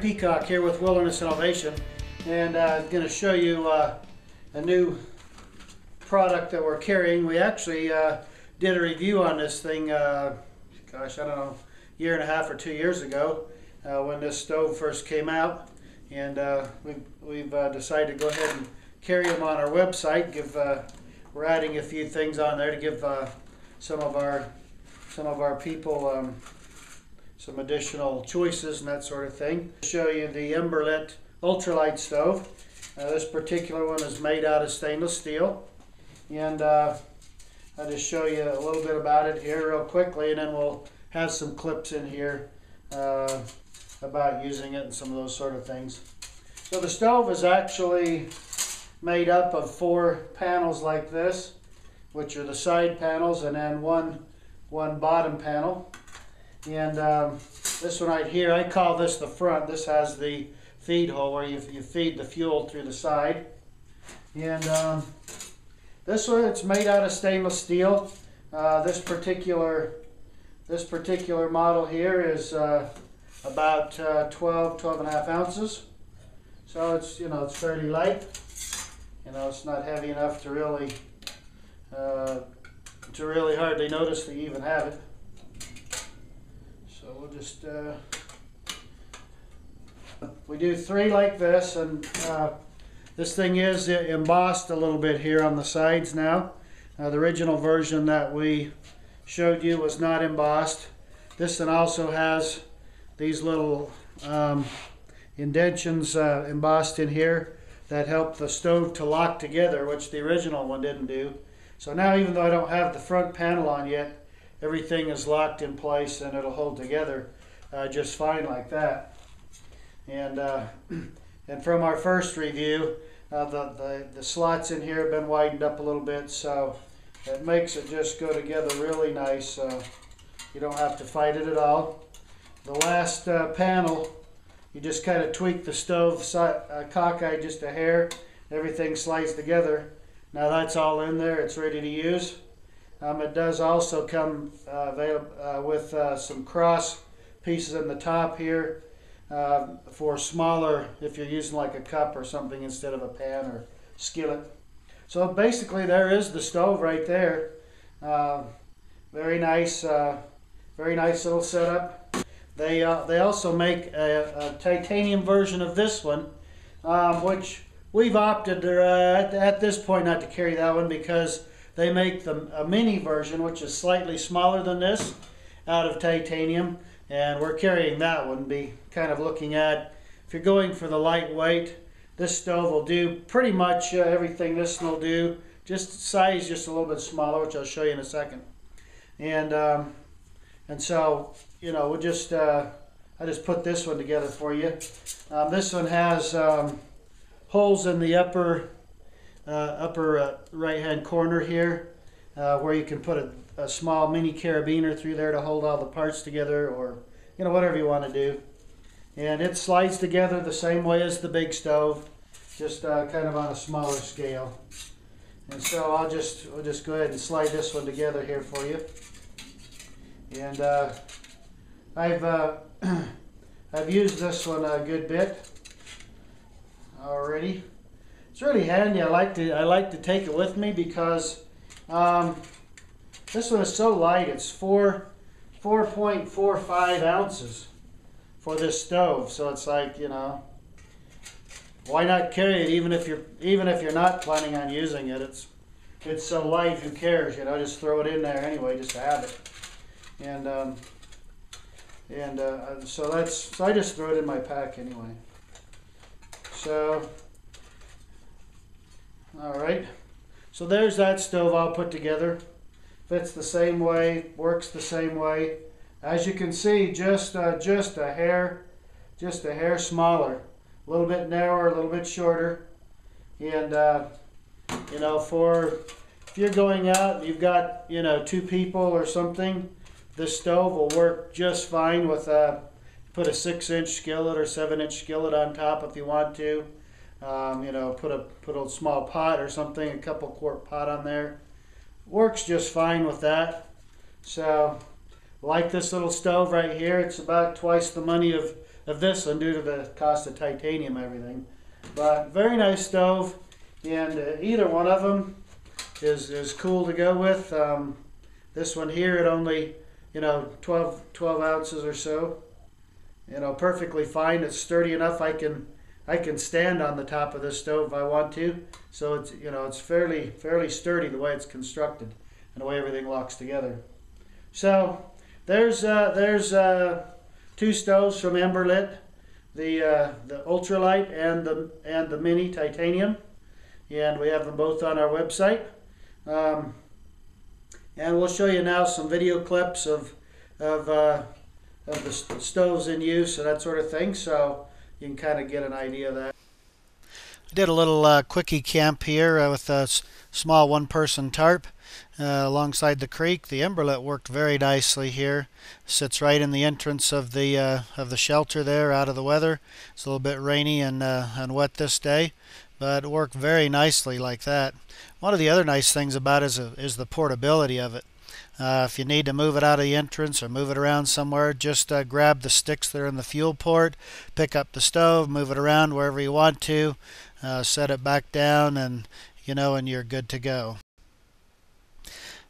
Peacock here with Wilderness Innovation, and I'm going to show you a new product that we're carrying. We actually did a review on this thing, gosh, I don't know, year and a half or 2 years ago when this stove first came out, and we've decided to go ahead and carry them on our website. We're adding a few things on there to give some of our people some additional choices and that sort of thing. I'll show you the Emberlit ultralight stove. This particular one is made out of stainless steel, and I'll just show you a little bit about it here real quickly, and then we'll have some clips in here about using it and some of those sort of things. So the stove is actually made up of 4 panels like this, which are the side panels, and then one bottom panel. And this one right here, I call this the front. This has the feed hole where you feed the fuel through the side. And this one, it's made out of stainless steel. This particular model here is about 12 and a half ounces. So it's, it's fairly light. It's not heavy enough to really hardly notice that you even have it. So we'll just we do 3 like this, and this thing is embossed a little bit here on the sides now. The original version that we showed you was not embossed. This one also has these little indentions embossed in here that help the stove to lock together, which the original one didn't do. So now, even though I don't have the front panel on yet, everything is locked in place and it'll hold together just fine like that. And from our first review, the slots in here have been widened up a little bit, so it makes it just go together really nice. So you don't have to fight it at all. The last panel, you just kind of tweak the stove cockeye just a hair. Everything slides together. Now that's all in there. It's ready to use. It does also come with some cross pieces in the top here for smaller, if you're using like a cup or something instead of a pan or skillet. So basically there is the stove right there. Very nice little setup. They also make a titanium version of this one, which we've opted at this point not to carry that one, because they make a mini version, which is slightly smaller than this, out of titanium, and we're carrying that one. Be kind of looking at, if you're going for the lightweight, this stove will do pretty much everything this one will do, just size just a little bit smaller, which I'll show you in a second. And so, we'll just I just put this one together for you. This one has holes in the upper right hand corner here, where you can put a small mini carabiner through there to hold all the parts together, or whatever you want to do. And it slides together the same way as the big stove, just kind of on a smaller scale. And so we'll just go ahead and slide this one together here for you. And I've used this one a good bit already. It's really handy. I like to take it with me because this one is so light. It's 4.45 ounces for this stove. So it's like, why not carry it even if you're not planning on using it? It's so light. Who cares? Just throw it in there anyway, just to have it. So I just throw it in my pack anyway. So. Alright, so there's that stove all put together. Fits the same way, works the same way. As you can see, just a hair smaller, a little bit narrower, a little bit shorter. And if you're going out and you've got 2 people or something, this stove will work just fine with put a 6-inch skillet or 7-inch skillet on top if you want to. Put a small pot or something, a couple quart pot on there. Works just fine with that. So, like this little stove right here, it's about twice the money of of this one due to the cost of titanium and everything. But very nice stove, and either one of them is cool to go with. This one here, it only, 12 ounces or so. Perfectly fine. It's sturdy enough. I can stand on the top of this stove if I want to. So it's fairly sturdy the way it's constructed and the way everything locks together. So there's two stoves from Emberlit, the ultralight and the mini titanium, and we have them both on our website. And we'll show you now some video clips of the stoves in use and that sort of thing, so you can kind of get an idea of that. I did a little quickie camp here with a small one-person tarp alongside the creek. The Emberlit worked very nicely here. Sits right in the entrance of the shelter there, out of the weather. It's a little bit rainy and wet this day, but it worked very nicely like that. One of the other nice things about it is the portability of it. If you need to move it out of the entrance or move it around somewhere, just grab the sticks that are in the fuel port, pick up the stove, move it around wherever you want to, set it back down, and you're good to go.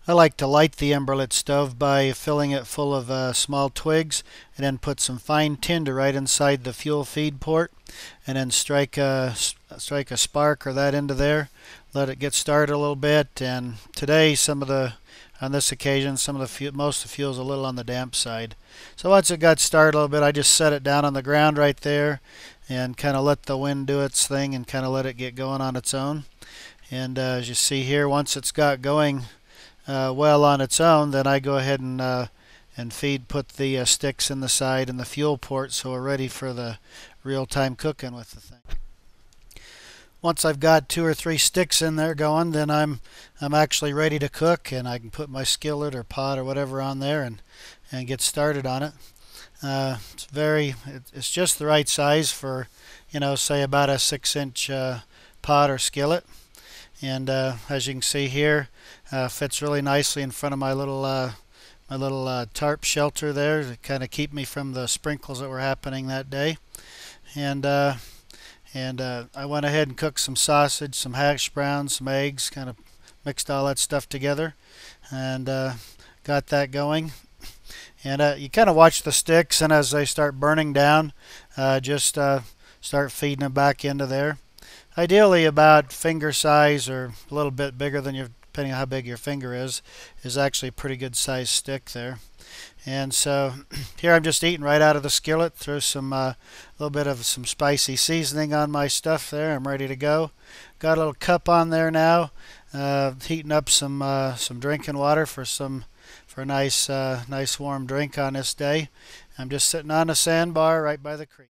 I like to light the Emberlit stove by filling it full of small twigs, and then put some fine tinder right inside the fuel feed port, and then strike a spark or that into there. Let it get started a little bit. And today, on this occasion, most of the fuel's a little on the damp side. So once it got started a little bit, I just set it down on the ground right there, and kind of let the wind do its thing, and kind of let it get going on its own. And as you see here, once it's got going well on its own, then I go ahead and put the sticks in the side and the fuel port, so we're ready for the real-time cooking with the thing. Once I've got 2 or 3 sticks in there going, then I'm actually ready to cook, and I can put my skillet or pot or whatever on there and get started on it. It's just the right size for, say about a 6-inch pot or skillet. And as you can see here, fits really nicely in front of my little tarp shelter there to kind of keep me from the sprinkles that were happening that day. And I went ahead and cooked some sausage, some hash browns, some eggs, kind of mixed all that stuff together, and got that going. And you kind of watch the sticks, and as they start burning down, just start feeding them back into there. Ideally about finger size or a little bit bigger than depending on how big your finger is actually a pretty good sized stick there. And so here I'm just eating right out of the skillet. Throw some little bit of some spicy seasoning on my stuff there. I'm ready to go. Got a little cup on there now, heating up some drinking water for a nice warm drink on this day. I'm just sitting on a sandbar right by the creek.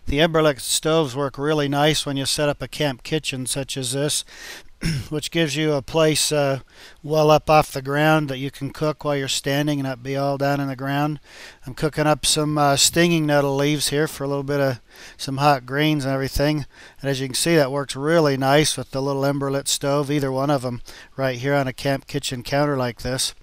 The Emberlit stoves work really nice when you set up a camp kitchen such as this, which gives you a place well up off the ground that you can cook while you're standing and not be all down in the ground. I'm cooking up some stinging nettle leaves here for a little bit of some hot greens and everything. And as you can see, that works really nice with the little Emberlit stove, either one of them, right here on a camp kitchen counter like this.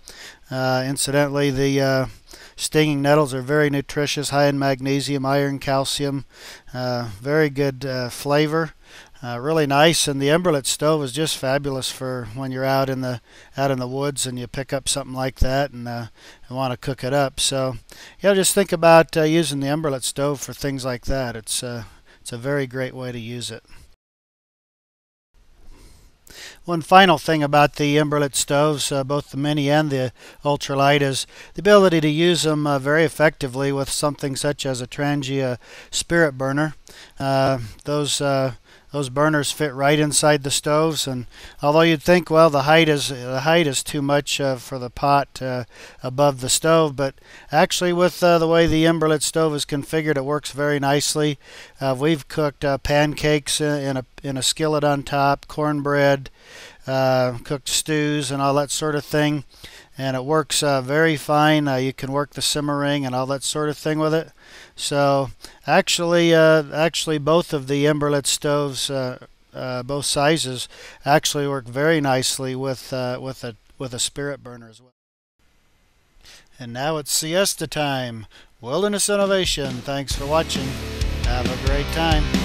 Incidentally, the stinging nettles are very nutritious, high in magnesium, iron, calcium, very good flavor. Really nice, and the Emberlit stove is just fabulous for when you're out in the woods and you pick up something like that and want to cook it up. So, just think about using the Emberlit stove for things like that. It's a very great way to use it. One final thing about the Emberlit stoves, both the mini and the ultralight, is the ability to use them very effectively with something such as a Trangia spirit burner. Those burners fit right inside the stoves, and although you'd think, well, the height is too much for the pot above the stove, but actually with the way the Emberlit stove is configured, it works very nicely. We've cooked pancakes in a skillet on top, cornbread, cooked stews, and all that sort of thing. And it works very fine. You can work the simmering and all that sort of thing with it. So actually both of the Emberlit stoves, both sizes, actually work very nicely with a spirit burner as well. And now it's siesta time. Wilderness Innovation. Thanks for watching. Have a great time.